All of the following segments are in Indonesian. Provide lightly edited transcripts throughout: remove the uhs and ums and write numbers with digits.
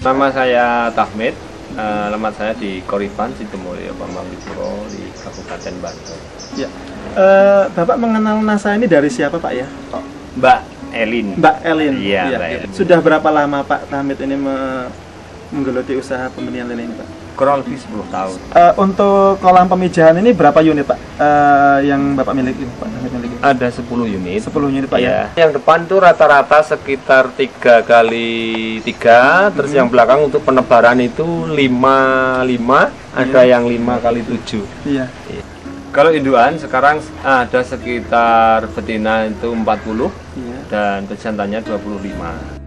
Nama saya Tahmid, alamat saya di Koripan, Sidomulyo, Pamangipuro di Kabupaten Bantul. Ya. Bapak mengenal NASA ini dari siapa Pak ya? Mbak Elin. Mbak Elin. Iya, ya. Mbak Elin. Sudah berapa lama Pak Tahmid ini menggeluti usaha pembenihan lele ini Pak? Kurang lebih 10 tahun. Untuk kolam pemijahan ini berapa unit Pak yang Bapak miliki? Pak Tahmid miliki? Ada 10 unit. 10 unit Pak ya? Yang depan tuh rata-rata sekitar 3x3, terus yang belakang untuk penebaran itu 5x5, ada yang 5x7. Iya. Kalau induan sekarang ada sekitar betina itu 40 dan pejantannya 25.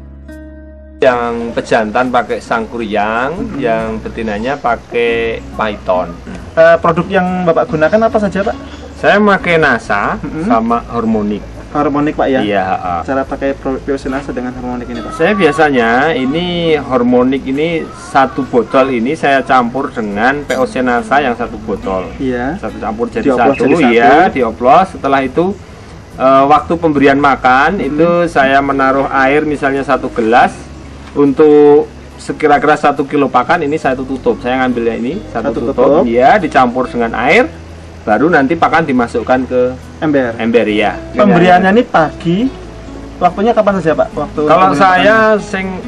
Yang pejantan pakai sangkuriang, yang betinanya pakai python. Produk yang Bapak gunakan apa saja Pak? Saya pakai NASA sama harmonik. Harmonik Pak ya? Iya. Cara pakai POC NASA dengan harmonik ini Pak? Saya biasanya ini harmonik ini satu botol ini saya campur dengan POC NASA yang satu botol. Iya. Satu campur jadi Dioplos satu, jadi ya, dioplos. Setelah itu waktu pemberian makan itu saya menaruh air misalnya 1 gelas untuk sekira-kira 1 kilo pakan ini saya tutup. Saya ngambilnya ini satu tutup, ya, dicampur dengan air. Baru nanti pakan dimasukkan ke ember ya. Pemberiannya ini pagi, waktunya kapan saja Pak? Kalau saya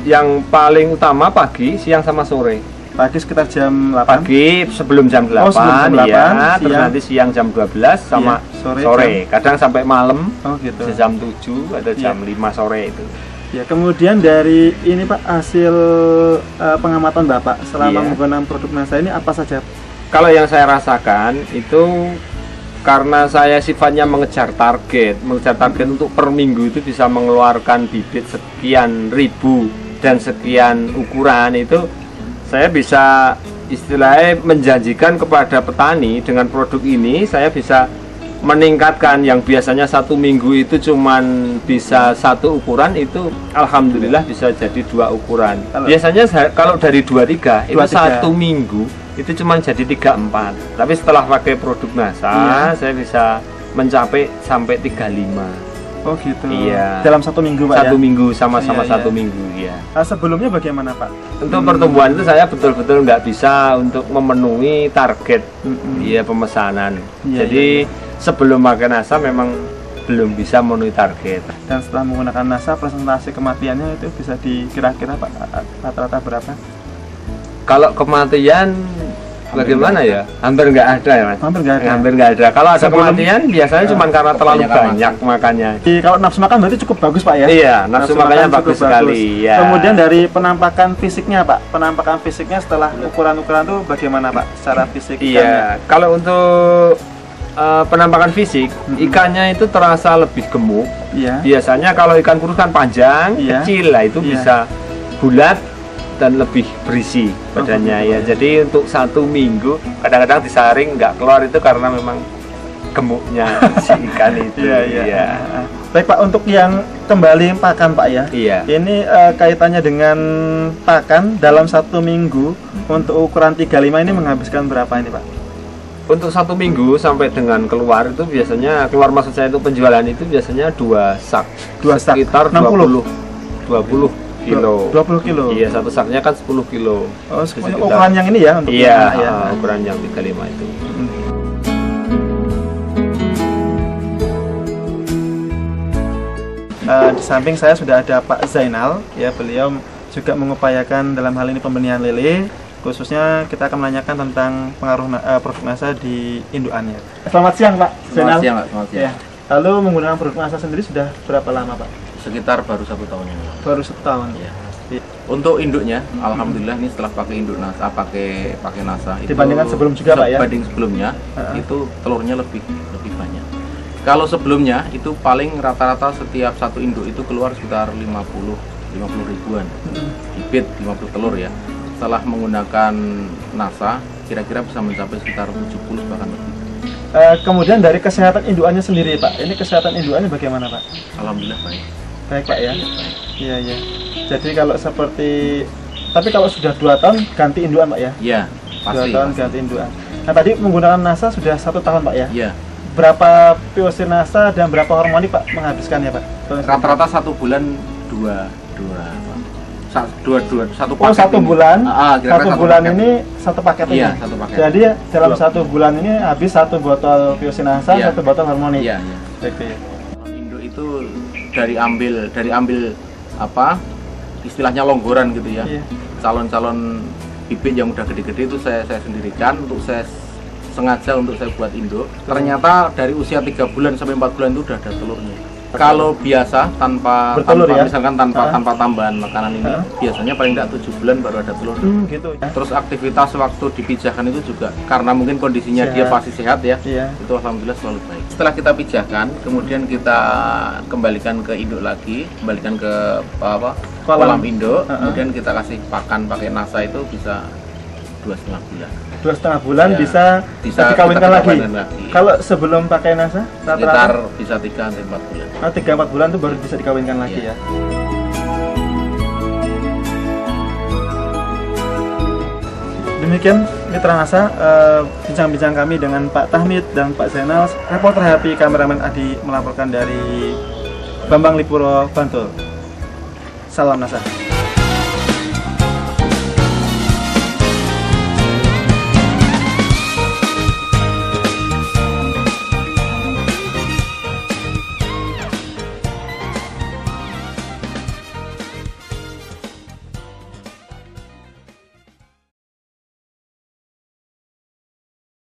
yang paling utama pagi, siang sama sore. Pagi sekitar jam 8. Pagi sebelum jam 8, sebelum jam 8 ya, terus nanti siang jam 12 sama sore. Kadang sampai malam. Oh gitu. Jam 7 atau jam 5 sore itu. Ya, kemudian dari ini Pak, hasil pengamatan Bapak selama menggunakan produk NASA ini apa saja? Kalau yang saya rasakan itu karena saya sifatnya mengejar target untuk per minggu itu bisa mengeluarkan bibit sekian ribu dan sekian ukuran, itu saya bisa istilahnya menjanjikan kepada petani dengan produk ini saya bisa meningkatkan yang biasanya 1 minggu itu cuman bisa 1 ukuran, itu alhamdulillah bisa jadi 2 ukuran. Biasanya kalau dari 2-3 itu 1 minggu itu cuman jadi 3-4. Tapi setelah pakai produk NASA saya bisa mencapai sampai 35. Oh gitu. Iya. Dalam 1 minggu Pak 1 minggu sama-sama 1 minggu ya. Sebelumnya bagaimana Pak? Untuk pertumbuhan itu saya betul-betul nggak bisa untuk memenuhi target pemesanan. Jadi sebelum pakai NASA memang belum bisa memenuhi target. Dan setelah menggunakan NASA, presentasi kematiannya itu bisa dikira-kira Pak rata-rata berapa? Kalau kematian bagaimana ya? Hampir nggak ada ya Mas. Hampir nggak ada. Kalau ada kematian biasanya cuma karena terlalu banyak makannya. Kalau nafsu makan berarti cukup bagus Pak ya? Iya, nafsu makannya bagus sekali. Ya. Kemudian dari penampakan fisiknya Pak, penampakan fisiknya setelah ukuran-ukuran itu bagaimana Pak? Secara fisik? Iya, kalau untuk penampakan fisik, ikannya itu terasa lebih gemuk. Biasanya kalau ikan kurus kan panjang, kecil lah, itu bisa bulat dan lebih berisi badannya ya. Jadi untuk 1 minggu kadang-kadang disaring nggak keluar itu karena memang gemuknya si ikan itu. Baik Pak, untuk yang kembali pakan Pak ya. Ini kaitannya dengan pakan dalam 1 minggu untuk ukuran 35 ini menghabiskan berapa ini Pak? Untuk 1 minggu sampai dengan keluar itu biasanya maksud saya itu penjualan itu biasanya 2 sak. 2 sak sekitar 20 kilo. 20 kilo. Iya, 1 saknya kan 10 kilo. Oh, ukuran yang ini ya untuk ukuran yang 35 itu. Di samping saya sudah ada Pak Zainal ya, beliau juga mengupayakan dalam hal ini pembenihan lele. Khususnya kita akan menanyakan tentang pengaruh produk NASA di indukannya. Selamat siang Pak Zainal. Selamat siang. Ya. Lalu menggunakan produk NASA sendiri sudah berapa lama Pak? Sekitar baru 1 tahun yang lalu. Baru 1 tahun. Ya. Untuk induknya, alhamdulillah ini setelah pakai induk NASA, pakai NASA itu dibandingkan sebelum juga Pak ya? Dibanding sebelumnya itu telurnya lebih banyak. Kalau sebelumnya itu paling rata-rata setiap 1 induk itu keluar sekitar 50 ribuan bibit, 50 telur ya. Setelah menggunakan NASA kira-kira bisa mencapai sekitar 70 bahkan lebih. Kemudian dari kesehatan indukannya sendiri Pak, ini kesehatan indukannya bagaimana Pak? Alhamdulillah baik. Baik Pak ya? Iya. Jadi kalau tapi kalau sudah 2 tahun ganti indukan Pak ya? Iya, pasti. 2 tahun ganti indukan. Nah tadi menggunakan NASA sudah 1 tahun Pak ya? Iya. Berapa POC NASA dan berapa hormonik Pak menghabiskannya Pak? Rata-rata 1 bulan 2 satu Oh, paket 1 bulan. kira-kira Satu bulan paket. ini satu paket Iya, ini. satu paket. Jadi dalam 1 bulan ini habis 1 botol Biosinasa, Iya. 1 botol Harmonic. Iya, iya. Oke. Induk itu dari ambil apa istilahnya longgoran gitu ya. Iya. Calon-calon bibit yang udah gede-gede itu saya sendirikan untuk saya sengaja untuk saya buat induk. Ternyata dari usia 3 bulan sampai 4 bulan itu udah ada telurnya. Kalau biasa tanpa Bertelur ya? misalkan tanpa tambahan makanan ini biasanya paling tidak 7 bulan baru ada telur. Gitu ya. Terus aktivitas waktu dipijahkan itu juga karena mungkin kondisinya Sehat. dia pasti sehat ya. Iya. Itu alhamdulillah selalu baik. Setelah kita pijahkan, kemudian kita kembalikan ke induk lagi, kembalikan ke kolam induk, kemudian kita kasih pakan pakai nasa itu bisa 2,5 bulan. 2,5 bulan Ya, bisa bisa dikawinkan kita lagi. kawinkan lagi. Kalau sebelum pakai Nasa, Sekitar bisa 3-4 bulan. 3-4 bulan itu baru bisa dikawinkan lagi Iya. ya. Demikian Mitra Nasa, bincang-bincang kami dengan Pak Tahmid dan Pak Zainal. Reporter HPI kameramen Adi melaporkan dari Bambang Lipuro, Bantul. Salam Nasa.